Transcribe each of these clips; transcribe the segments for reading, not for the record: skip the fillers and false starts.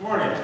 Morning.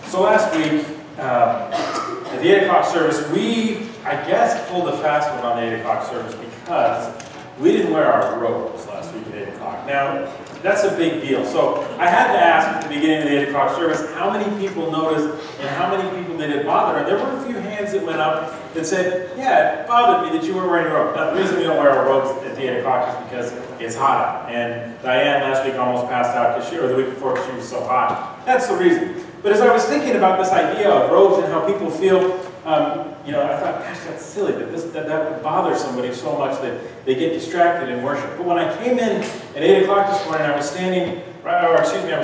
So last week, at the 8 o'clock service, we, I guess, pulled a fast one on the 8 o'clock service because we didn't wear our robes last week at 8 o'clock. Now, that's a big deal. So I had to ask at the beginning of the 8 o'clock service how many people noticed and how many people did it bother. And there were a few hands that went up that said, yeah, it bothered me that you weren't wearing your robe. Now, the reason we don't wear our robes at the 8 o'clock is because it's hot out. And Diane last week almost passed out because or the week before she was so hot. That's the reason. But as I was thinking about this idea of robes and how people feel, I thought, gosh, that's silly that would bother somebody so much that they get distracted in worship. But when I came in at 8 o'clock this morning, I was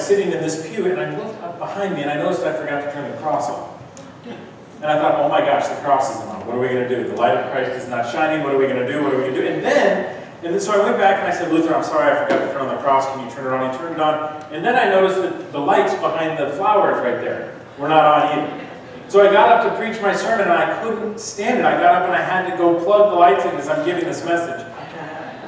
sitting in this pew, and I looked up behind me, and I noticed I forgot to turn the cross on. And I thought, oh my gosh, the cross isn't on. What are we going to do? The light of Christ is not shining. What are we going to do? What are we going to do? And then so I went back and I said, Luther, I'm sorry, I forgot to turn on the cross. Can you turn it on? He turned it on. And then I noticed that the lights behind the flowers right there were not on either. So I got up to preach my sermon, and I couldn't stand it. I got up and I had to go plug the lights in as I'm giving this message.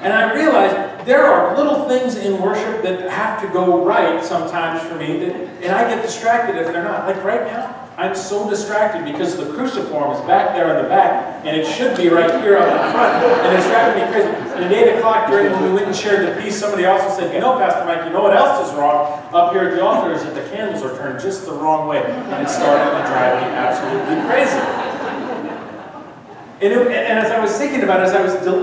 And I realized there are little things in worship that have to go right sometimes for me, and I get distracted if they're not. Like right now, I'm so distracted because the cruciform is back there in the back, and it should be right here up in front, and it's driving me crazy. And at 8 o'clock when we went and shared the piece, somebody also said, you know, Pastor Mike, you know what else is wrong up here at the altar is that the candles are turned just the wrong way, and it started to drive me absolutely crazy. And as I was thinking about it,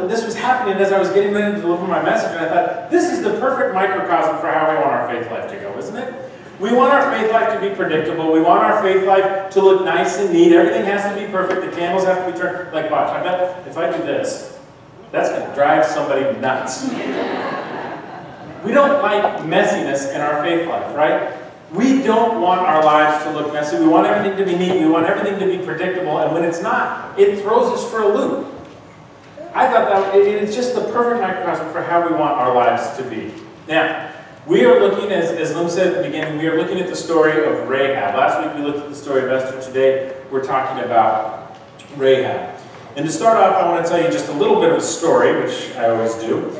this was happening as I was getting ready to deliver my message, and I thought, this is the perfect microcosm for how we want our faith life to go, isn't it? We want our faith life to be predictable. We want our faith life to look nice and neat. Everything has to be perfect. The candles have to be turned. Like, watch, I bet if I do this, that's going to drive somebody nuts. We don't like messiness in our faith life, right? We don't want our lives to look messy. We want everything to be neat. We want everything to be predictable. And when it's not, it throws us for a loop. I thought that it's just the perfect microcosm for how we want our lives to be. Now, we are looking, as Lim said at the beginning, we are looking at the story of Rahab. Last week we looked at the story of Esther. Today we're talking about Rahab. And to start off, I want to tell you just a little bit of a story, which I always do.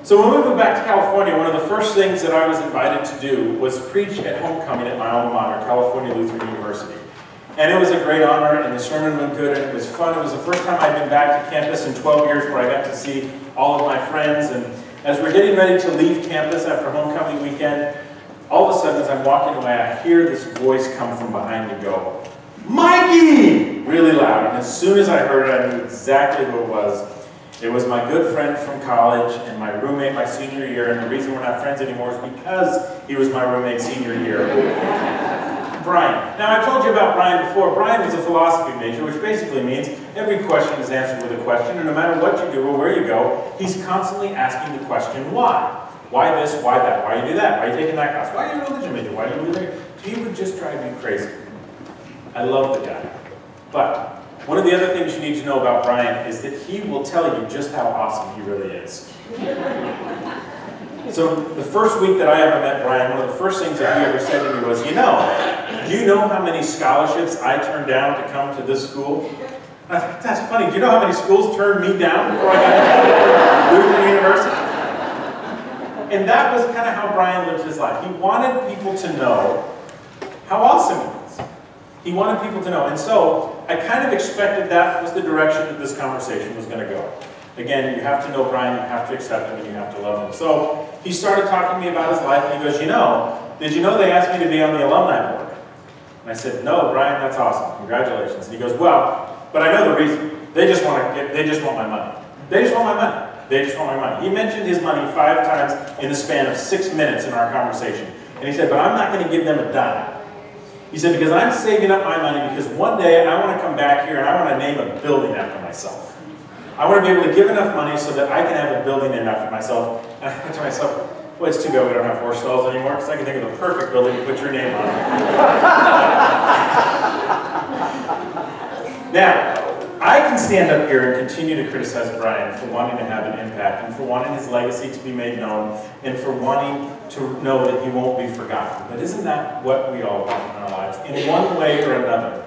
So when we moved back to California, one of the first things that I was invited to do was preach at homecoming at my alma mater, California Lutheran University. And it was a great honor, and the sermon went good, and it was fun. It was the first time I'd been back to campus in 12 years where I got to see all of my friends. And as we're getting ready to leave campus after homecoming weekend, all of a sudden as I'm walking away, I hear this voice come from behind me go, "Mikey!" really loud. And as soon as I heard it, I knew exactly who it was. It was my good friend from college and my roommate my senior year, and the reason we're not friends anymore is because he was my roommate senior year. Brian. Now, I told you about Brian before. Brian was a philosophy major, which basically means every question is answered with a question, and no matter what you do or where you go, he's constantly asking the question, why? Why this? Why that? Why you do that? Why are you taking that class? Why are you a religion major? Why are you religion? He would just drive me crazy. I love the guy. But one of the other things you need to know about Brian is that he will tell you just how awesome he really is. So the first week that I ever met Brian, one of the first things that he ever said to me was, do you know how many scholarships I turned down to come to this school? And I thought, that's funny. Do you know how many schools turned me down before I got to Lutheran University? And that was kind of how Brian lived his life. He wanted people to know how awesome he was. He wanted people to know. And so I kind of expected that was the direction that this conversation was going to go. Again, you have to know Brian, you have to accept him, and you have to love him. So he started talking to me about his life, and he goes, did you know they asked me to be on the alumni board? And I said, no, Brian, that's awesome. Congratulations. And he goes, well, but I know the reason. They just want my money. They just want my money. They just want my money. He mentioned his money 5 times in the span of 6 minutes in our conversation. And he said, but I'm not going to give them a dime. He said, because I'm saving up my money because one day I want to come back here and I want to name a building after myself. I want to be able to give enough money so that I can have a building named after myself. And I thought to myself, well, it's too bad we don't have horse stalls anymore because I can think of the perfect building to put your name on. Now, I can stand up here and continue to criticize Brian for wanting to have an impact and for wanting his legacy to be made known and for wanting to know that he won't be forgotten. But isn't that what we all want in our lives? In one way or another.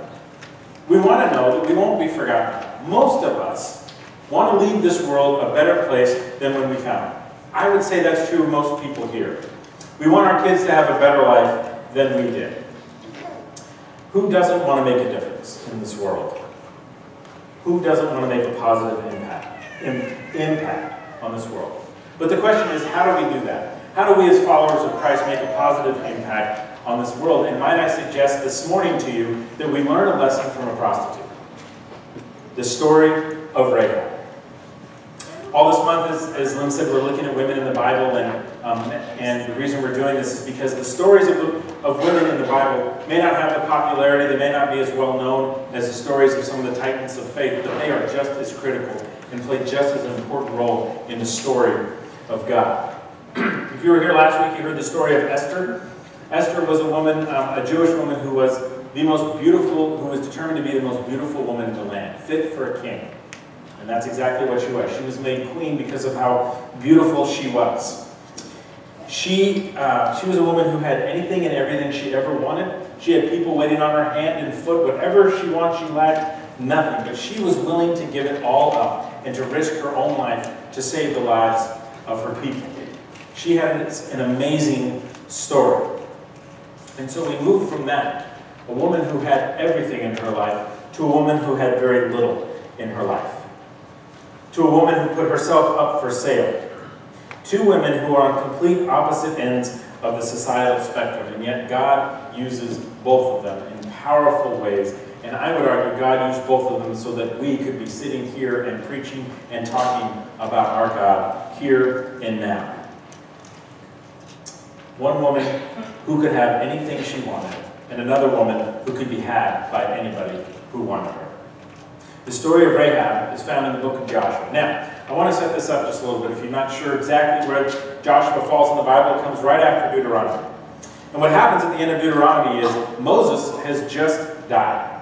We want to know that we won't be forgotten. Most of us want to leave this world a better place than when we found it. I would say that's true of most people here. We want our kids to have a better life than we did. Who doesn't want to make a difference in this world? Who doesn't want to make a positive impact on this world? But the question is, how do we do that? How do we as followers of Christ make a positive impact on this world? And might I suggest this morning to you that we learn a lesson from a prostitute. The story of Rahab. All this month, as Lynn said, we're looking at women in the Bible, and the reason we're doing this is because the stories of women in the Bible may not have the popularity, they may not be as well known as the stories of some of the titans of faith, but they are just as critical and play just as an important role in the story of God. If you were here last week, you heard the story of Esther. Esther was a woman, a Jewish woman who was the most beautiful, who was determined to be the most beautiful woman in the land, fit for a king. And that's exactly what she was. She was made queen because of how beautiful she was. She was a woman who had anything and everything she ever wanted. She had people waiting on her hand and foot. Whatever she wanted, she lacked nothing. But she was willing to give it all up and to risk her own life to save the lives of her people. She had an amazing story. And so we moved from that, a woman who had everything in her life, to a woman who had very little in her life. To a woman who put herself up for sale. Two women who are on complete opposite ends of the societal spectrum, and yet God uses both of them in powerful ways. And I would argue God used both of them so that we could be sitting here and preaching and talking about our God here and now. One woman who could have anything she wanted, and another woman who could be had by anybody who wanted her. The story of Rahab is found in the book of Joshua. Now, I want to set this up just a little bit. If you're not sure exactly where Joshua falls in the Bible, it comes right after Deuteronomy. And what happens at the end of Deuteronomy is Moses has just died.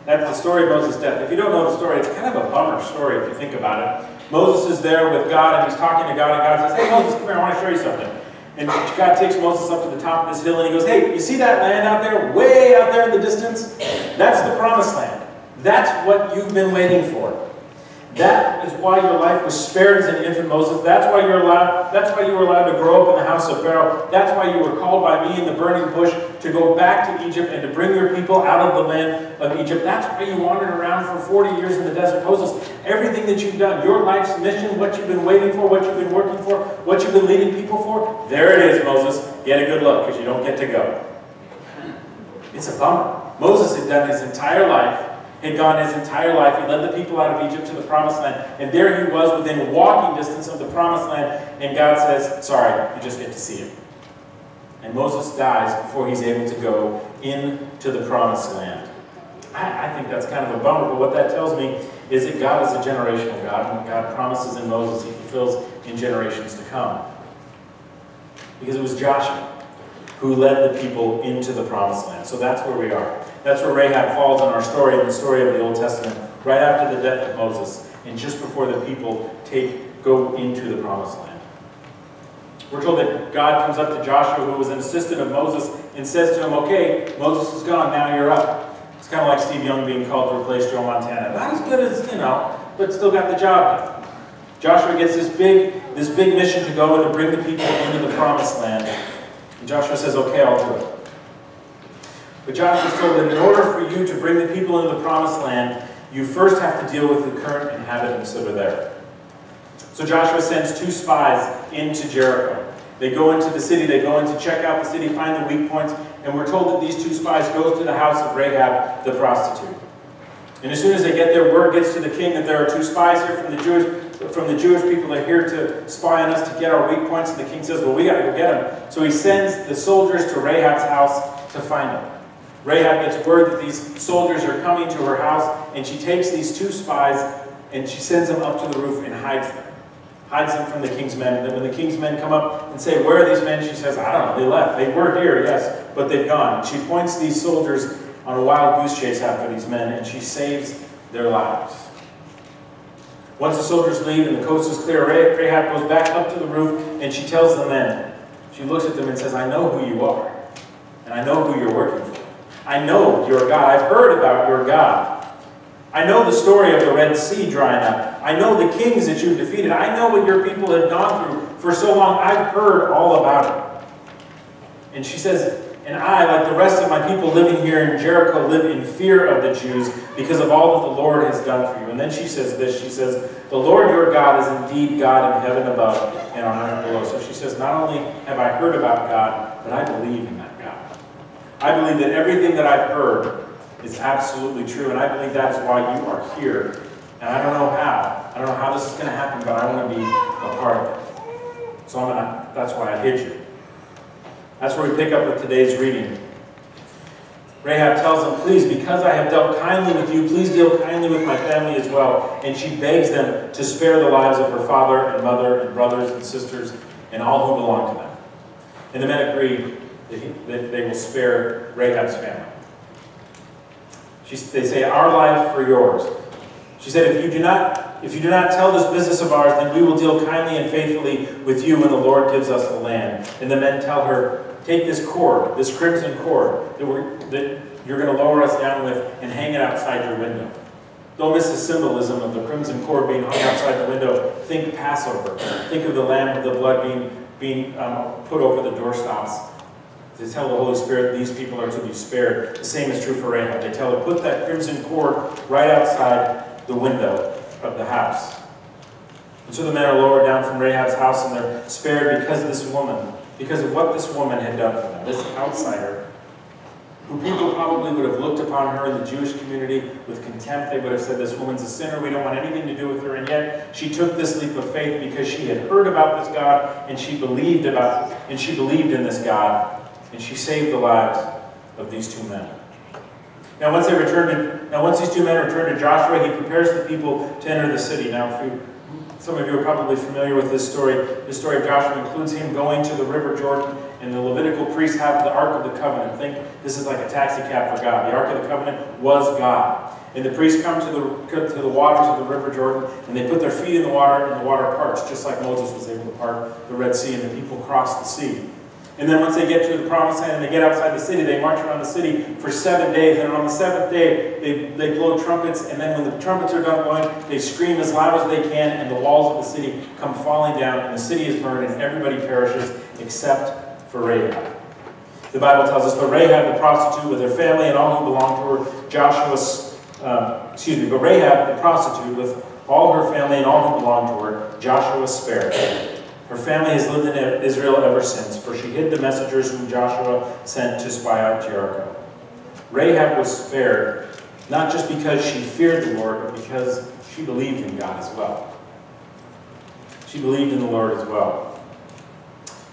That's the story of Moses' death. If you don't know the story, it's kind of a bummer story if you think about it. Moses is there with God, and he's talking to God, and God says, "Hey, Moses, come here, I want to show you something." And God takes Moses up to the top of this hill, and he goes, "Hey, you see that land out there, way out there in the distance? That's the promised land. That's what you've been waiting for. That is why your life was spared as an infant, Moses. That's why you were allowed to grow up in the house of Pharaoh. That's why you were called by me in the burning bush to go back to Egypt and to bring your people out of the land of Egypt. That's why you wandered around for 40 years in the desert. Moses, everything that you've done, your life's mission, what you've been waiting for, what you've been working for, what you've been leading people for, there it is, Moses. Get a good look, because you don't get to go." It's a bummer. Moses had done his entire life, had gone his entire life. He led the people out of Egypt to the promised land. And there he was within walking distance of the promised land. And God says, "Sorry, you just get to see it." And Moses dies before he's able to go into the promised land. I think that's kind of a bummer, but what that tells me is that God is a generational God. And what God promises in Moses, he fulfills in generations to come. Because it was Joshua who led the people into the promised land. So that's where we are. That's where Rahab falls in our story, in the story of the Old Testament, right after the death of Moses, and just before the people go into the promised land. We're told that God comes up to Joshua, who was an assistant of Moses, and says to him, "Okay, Moses is gone, now you're up." It's kind of like Steve Young being called to replace Joe Montana. Not as good as, but still got the job done. Joshua gets this big mission to go and to bring the people into the promised land. And Joshua says, "Okay, I'll do it." But Joshua is told that in order for you to bring the people into the promised land, you first have to deal with the current inhabitants that are there. So Joshua sends 2 spies into Jericho. They go into the city, they go in to check out the city, find the weak points, and we're told that these 2 spies go to the house of Rahab the prostitute. And as soon as they get there, word gets to the king that there are 2 spies here from the Jewish people that are here to spy on us, to get our weak points. And the king says, "Well, we got to go get them." So he sends the soldiers to Rahab's house to find them. Rahab gets word that these soldiers are coming to her house, and she takes these 2 spies and she sends them up to the roof and hides them from the king's men. And then when the king's men come up and say, "Where are these men?" she says, "I don't know, they left. They were here, yes, but they've gone." She points these soldiers on a wild goose chase after these men, and she saves their lives. Once the soldiers leave and the coast is clear, Rahab goes back up to the roof and she tells the men, she looks at them and says, "I know who you are, and I know who you're working for. I know your God. I've heard about your God. I know the story of the Red Sea drying up. I know the kings that you've defeated. I know what your people have gone through for so long. I've heard all about it. And she says, and I, like the rest of my people living here in Jericho, live in fear of the Jews because of all that the Lord has done for you. And then she says this, she says, the Lord your God is indeed God in heaven above and on earth below. So she says, not only have I heard about God, but I believe in that God. I believe that everything that I've heard is absolutely true, and I believe that is why you are here. And I don't know how. I don't know how this is going to happen, but I want to be a part of it. So that's why I hid you. That's where we pick up with today's reading. Rahab tells them, please, because I have dealt kindly with you, please deal kindly with my family as well. And she begs them to spare the lives of her father and mother and brothers and sisters and all who belong to them. And the men agree that they will spare Rahab's family. They say, our life for yours. She said, if you do not tell this business of ours, then we will deal kindly and faithfully with you when the Lord gives us the land. And the men tell her, take this cord, this crimson cord, that you're going to lower us down with and hang it outside your window. Don't miss the symbolism of the crimson cord being hung outside the window. Think Passover. Think of the lamb with the blood being put over the doorstops to tell the Holy Spirit these people are to be spared. The same is true for Rahab. They tell her, put that crimson cord right outside the window of the house. And so the men are lowered down from Rahab's house and they're spared because of what this woman had done for them. This outsider, who people probably would have looked upon her in the Jewish community with contempt. They would have said, this woman's a sinner, we don't want anything to do with her. And yet she took this leap of faith because she had heard about this God and she believed in this God, and she saved the lives of these two men. Now once these two men return to Joshua, he prepares the people to enter the city. Now some of you are probably familiar with this story. This story of Joshua includes him going to the River Jordan, and the Levitical priests have the Ark of the Covenant. Think this is like a taxi cab for God. The Ark of the Covenant was God. And the priests come to the waters of the River Jordan, and they put their feet in the water, and the water parts, just like Moses was able to part the Red Sea, and the people crossed the sea. And then once they get to the promised land and they get outside the city, they march around the city for 7 days. And on the 7th day, they blow trumpets. And then when the trumpets are done blowing, they scream as loud as they can. And the walls of the city come falling down. And the city is burned and everybody perishes except for Rahab. The Bible tells us, but Rahab the prostitute with her family and all who belonged to her, but Rahab the prostitute with all her family and all who belonged to her, Joshua spared. Her family has lived in Israel ever since, for she hid the messengers whom Joshua sent to spy out Jericho. Rahab was spared, not just because she feared the Lord, but because she believed in God as well. She believed in the Lord as well.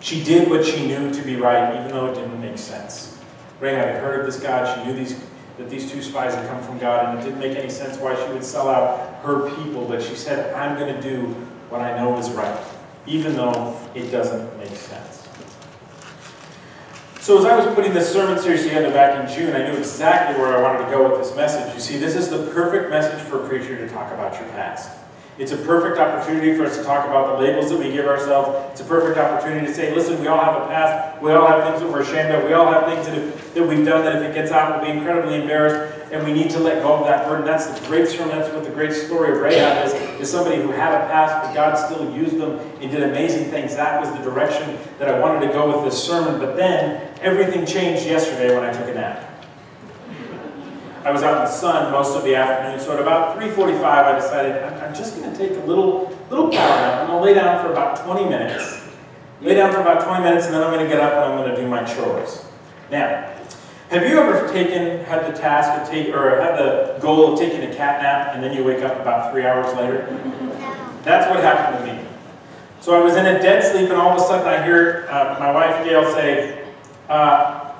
She did what she knew to be right, even though it didn't make sense. Rahab had heard of this God. She knew that these two spies had come from God, and it didn't make any sense why she would sell out her people, but she said, I'm going to do what I know is right, even though it doesn't make sense. So as I was putting this sermon series together back in June, I knew exactly where I wanted to go with this message. You see, this is the perfect message for a preacher to talk about your past. It's a perfect opportunity for us to talk about the labels that we give ourselves. It's a perfect opportunity to say, listen, we all have a past. We all have things that we're ashamed of. We all have things that we've done that if it gets out, we'll be incredibly embarrassed, and we need to let go of that burden. That's the great sermon. That's what the great story of Rahab is somebody who had a past, but God still used them and did amazing things. That was the direction that I wanted to go with this sermon. But then, everything changed yesterday when I took a nap. I was out in the sun most of the afternoon, so at about 3:45 I decided I'm just going to take a little power nap. I'm going to lay down for about 20 minutes. Lay down for about 20 minutes, and then I'm going to get up and I'm going to do my chores. Now, have you ever had the task of or had the goal of taking a cat nap and then you wake up about 3 hours later? That's what happened to me. So I was in a dead sleep, and all of a sudden I hear my wife Gail say,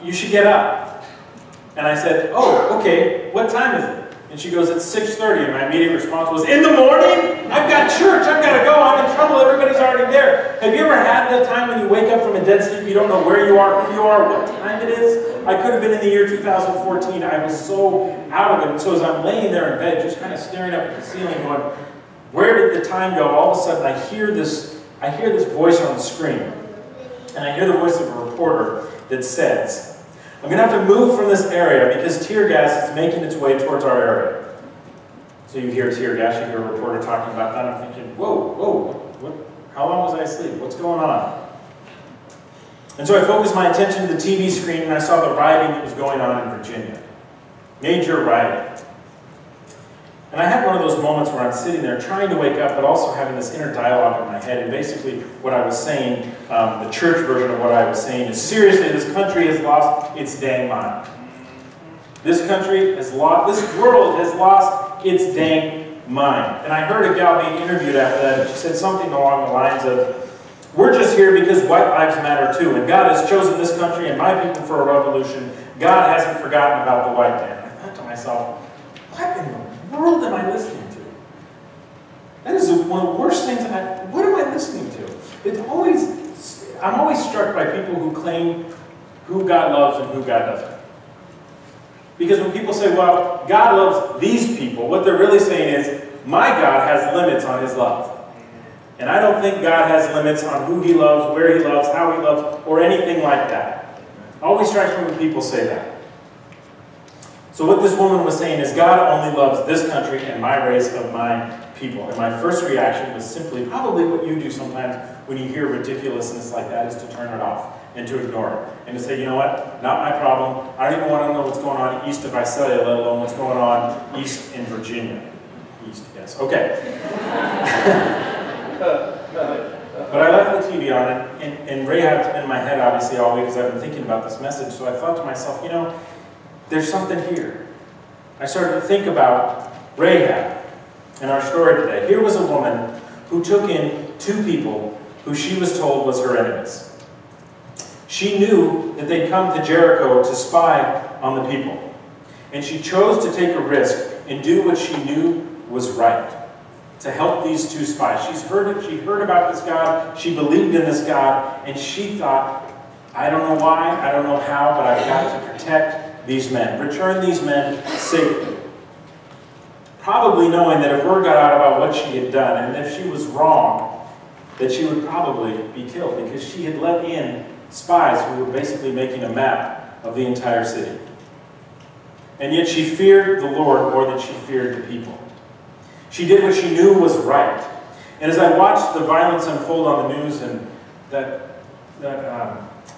you should get up. And I said, oh, okay, what time is it? And she goes, it's 6:30. And my immediate response was, in the morning? I've got church, I've got to go, I'm in trouble, everybody's already there. Have you ever had the time when you wake up from a dead sleep, you don't know where you are, who you are, what time it is? I could have been in the year 2014. I was so out of it. And so as I'm laying there in bed, just kind of staring up at the ceiling going, where did the time go? All of a sudden I hear this voice on the screen. And I hear the voice of a reporter that says, I'm going to have to move from this area because tear gas is making its way towards our area. So you hear tear gas, you hear a reporter talking about that. I'm thinking, whoa, how long was I asleep? What's going on? And so I focused my attention to the TV screen and I saw the rioting that was going on in Virginia. Major rioting. And I had one of those moments where I'm sitting there trying to wake up, but also having this inner dialogue in my head. And basically what I was saying, the church version of what I was saying is, seriously, this country has lost its dang mind. This country has lost, this world has lost its dang mind. And I heard a gal being interviewed after that, and she said something along the lines of, we're just here because white lives matter too, and God has chosen this country and my people for a revolution. God hasn't forgotten about the white man. I thought to myself, what in the world am I listening to? That is one of the worst things what am I listening to? I'm always struck by people who claim who God loves and who God doesn't. Because when people say, well, God loves these people, what they're really saying is, my God has limits on his love. And I don't think God has limits on who he loves, where he loves, how he loves, or anything like that. Always strikes me when people say that. So what this woman was saying is, God only loves this country and my race of my people. And my first reaction was simply, probably what you do sometimes when you hear ridiculousness like that, is to turn it off and to ignore it. And to say, you know what, not my problem. I don't even want to know what's going on east of Visalia, let alone what's going on east in Virginia. East, yes, okay. But I left the TV on, and Rahab's been in my head obviously all week as I've been thinking about this message, so I thought to myself, you know, there's something here. I started to think about Rahab in our story today. Here was a woman who took in two people who she was told was her enemies. She knew that they'd come to Jericho to spy on the people, and she chose to take a risk and do what she knew was right, to help these two spies. She heard about this God, she believed in this God, and she thought, I don't know why, I don't know how, but I've got to protect these men, return these men safely. Probably knowing that if word got out about what she had done, and if she was wrong, that she would probably be killed, because she had let in spies who were basically making a map of the entire city. And yet she feared the Lord more than she feared the people. She did what she knew was right. And as I watched the violence unfold on the news, and that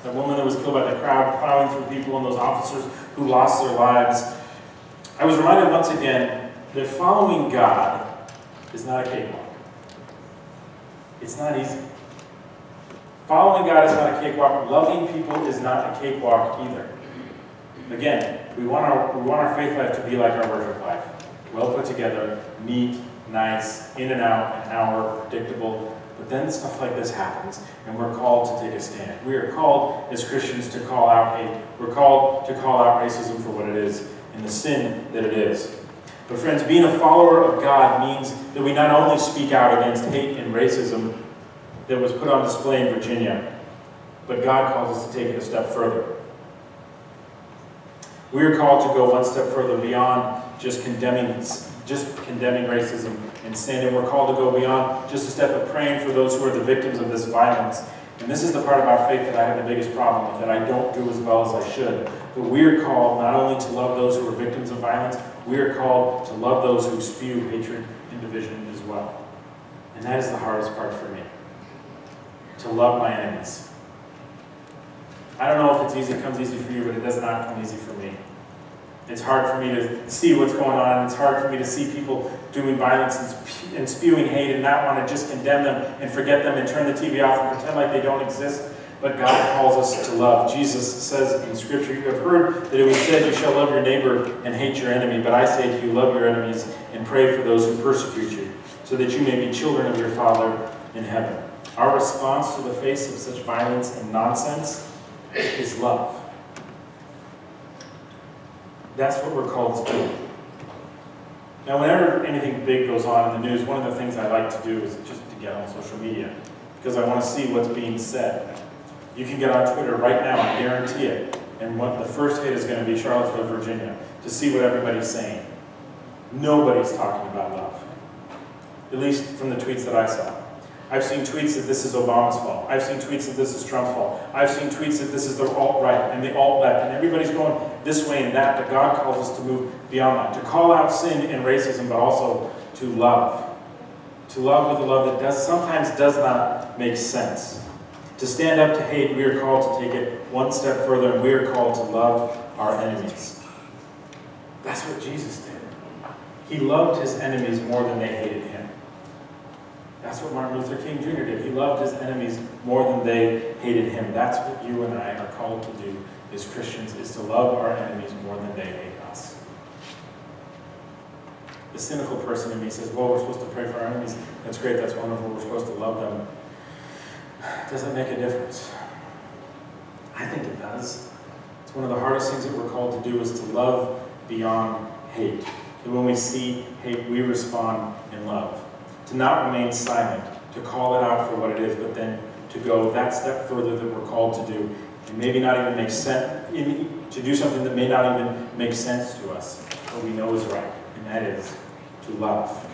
woman that was killed by the crowd plowing through people, and those officers who lost their lives, I was reminded once again that following God is not a cakewalk. It's not easy. Following God is not a cakewalk. Loving people is not a cakewalk either. Again, we want our faith life to be like our worship life. Well put together, neat, nice, in and out, an hour, predictable. But then stuff like this happens, and we're called to take a stand. We are called as Christians to call out hate. We're called to call out racism for what it is and the sin that it is. But friends, being a follower of God means that we not only speak out against hate and racism that was put on display in Virginia, but God calls us to take it a step further. We are called to go one step further beyond just condemning racism and sin, and we're called to go beyond just a step of praying for those who are the victims of this violence. And this is the part of our faith that I have the biggest problem with, that I don't do as well as I should. But we are called not only to love those who are victims of violence, we are called to love those who spew hatred and division as well. And that is the hardest part for me, to love my enemies. I don't know if it's easy, it comes easy for you, but it does not come easy for me. It's hard for me to see what's going on, and it's hard for me to see people doing violence and spewing hate and not want to just condemn them and forget them and turn the TV off and pretend like they don't exist. But God calls us to love. Jesus says in Scripture, you have heard that it was said, you shall love your neighbor and hate your enemy. But I say to you, love your enemies and pray for those who persecute you, so that you may be children of your Father in heaven. Our response to the face of such violence and nonsense is love. That's what we're called to do. Now, whenever anything big goes on in the news, one of the things I like to do is just to get on social media, because I want to see what's being said. You can get on Twitter right now, I guarantee it, and what the first hit is going to be Charlottesville, Virginia, to see what everybody's saying. Nobody's talking about love, at least from the tweets that I saw. I've seen tweets that this is Obama's fault. I've seen tweets that this is Trump's fault. I've seen tweets that this is the alt-right and the alt-left, and everybody's going this way and that, but God calls us to move beyond that, to call out sin and racism, but also to love. To love with a love that sometimes does not make sense. To stand up to hate, we are called to take it one step further, and we are called to love our enemies. That's what Jesus did. He loved his enemies more than they hated him. That's what Martin Luther King Jr. did. He loved his enemies more than they hated him. That's what you and I are called to do as Christians, is to love our enemies more than they hate us. The cynical person in me says, well, we're supposed to pray for our enemies. That's great, that's wonderful, we're supposed to love them. Does it make a difference? I think it does. It's one of the hardest things that we're called to do, is to love beyond hate. And when we see hate, we respond in love. To not remain silent, to call it out for what it is, but then to go that step further that we're called to do, and maybe not even make sense, to do something that may not even make sense to us, but we know is right, and that is to love.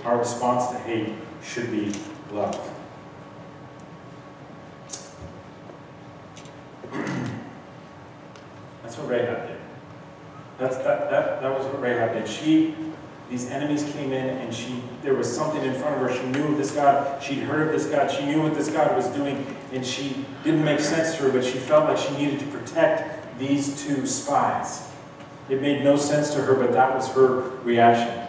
Our response to hate should be love. That's what Rahab did. That was what Rahab did. These enemies came in, and there was something in front of her. She knew of this God. She'd heard of this God. She knew what this God was doing, and she didn't make sense to her, but she felt like she needed to protect these two spies. It made no sense to her, but that was her reaction.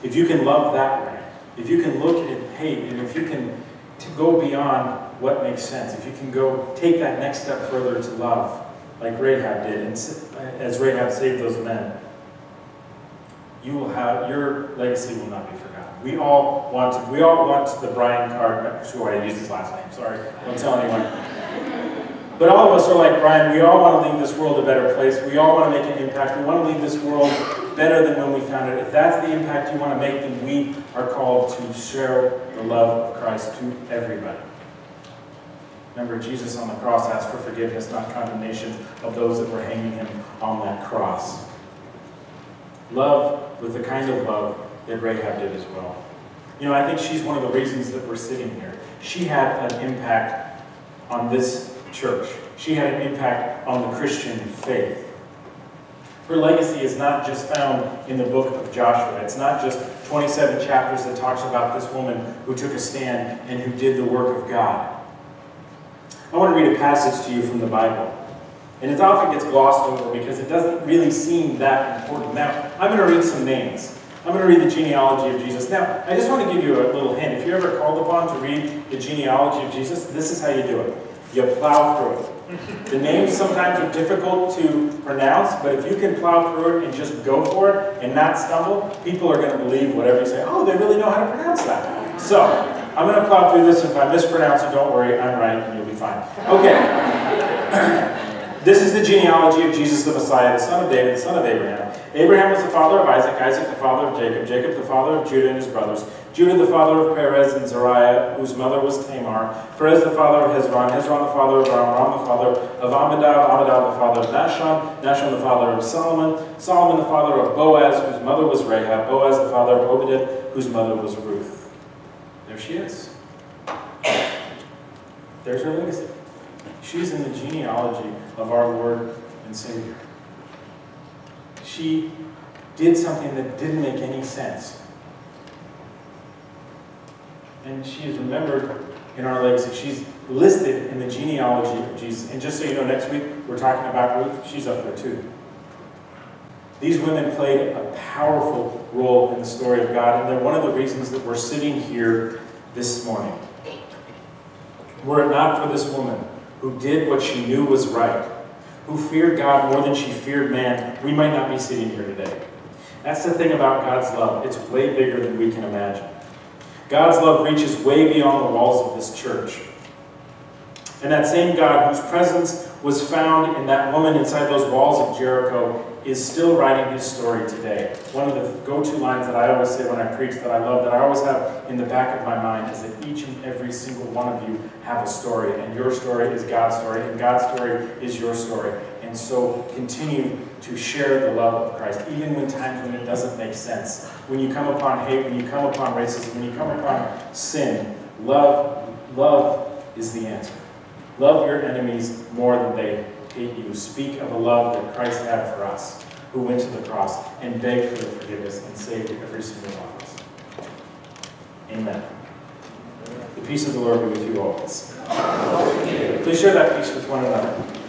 If you can love that way, if you can look at hate, and if you can go beyond what makes sense, if you can go take that next step further to love, like Rahab did, and as Rahab saved those men, your legacy will not be forgotten. We all want the Brian card. I used his last name. Sorry, don't tell anyone. But all of us are like Brian. We all want to leave this world a better place. We all want to make an impact. We want to leave this world better than when we found it. If that's the impact you want to make, then we are called to share the love of Christ to everybody. Remember, Jesus on the cross asked for forgiveness, not condemnation, of those that were hanging him on that cross. Love with the kind of love that Rahab did as well. You know, I think she's one of the reasons that we're sitting here. She had an impact on this church. She had an impact on the Christian faith. Her legacy is not just found in the book of Joshua. It's not just 27 chapters that talks about this woman who took a stand and who did the work of God. I want to read a passage to you from the Bible. And it often gets glossed over because it doesn't really seem that important. Now, I'm going to read some names. I'm going to read the genealogy of Jesus. Now, I just want to give you a little hint. If you're ever called upon to read the genealogy of Jesus, this is how you do it. You plow through it. The names sometimes are difficult to pronounce, but if you can plow through it and just go for it and not stumble, people are going to believe whatever you say. Oh, they really know how to pronounce that. So, I'm going to plow through this. If I mispronounce it, don't worry, I'm right, and you'll be fine. Okay. This is the genealogy of Jesus the Messiah, the son of David, the son of Abraham. Abraham was the father of Isaac, Isaac the father of Jacob, Jacob the father of Judah and his brothers, Judah the father of Perez and Zariah, whose mother was Tamar, Perez the father of Hezron, Hezron the father of Ram, Ram the father of Amminadab, Amminadab the father of Nahshon, Nahshon the father of Solomon, Solomon the father of Boaz, whose mother was Rahab, Boaz the father of Obed, whose mother was Ruth. There she is. There's her legacy. She's in the genealogy of our Lord and Savior. She did something that didn't make any sense. And she is remembered in our legacy. She's listed in the genealogy of Jesus. And just so you know, next week we're talking about Ruth. She's up there too. These women played a powerful role in the story of God, and they're one of the reasons that we're sitting here this morning. Were it not for this woman who did what she knew was right, who feared God more than she feared man, we might not be sitting here today. That's the thing about God's love. It's way bigger than we can imagine. God's love reaches way beyond the walls of this church. And that same God whose presence was found in that woman inside those walls of Jericho is still writing his story today. One of the go-to lines that I always say when I preach that I love, that I always have in the back of my mind, is that each and every single one of you have a story, and your story is God's story, and God's story is your story. And so continue to share the love of Christ, even when times when it doesn't make sense. When you come upon hate, when you come upon racism, when you come upon sin, love is the answer. Love your enemies more than they hate you. Speak of a love that Christ had for us, who went to the cross and begged for the forgiveness and saved every single one of us. Amen. The peace of the Lord be with you always. Please share that peace with one another.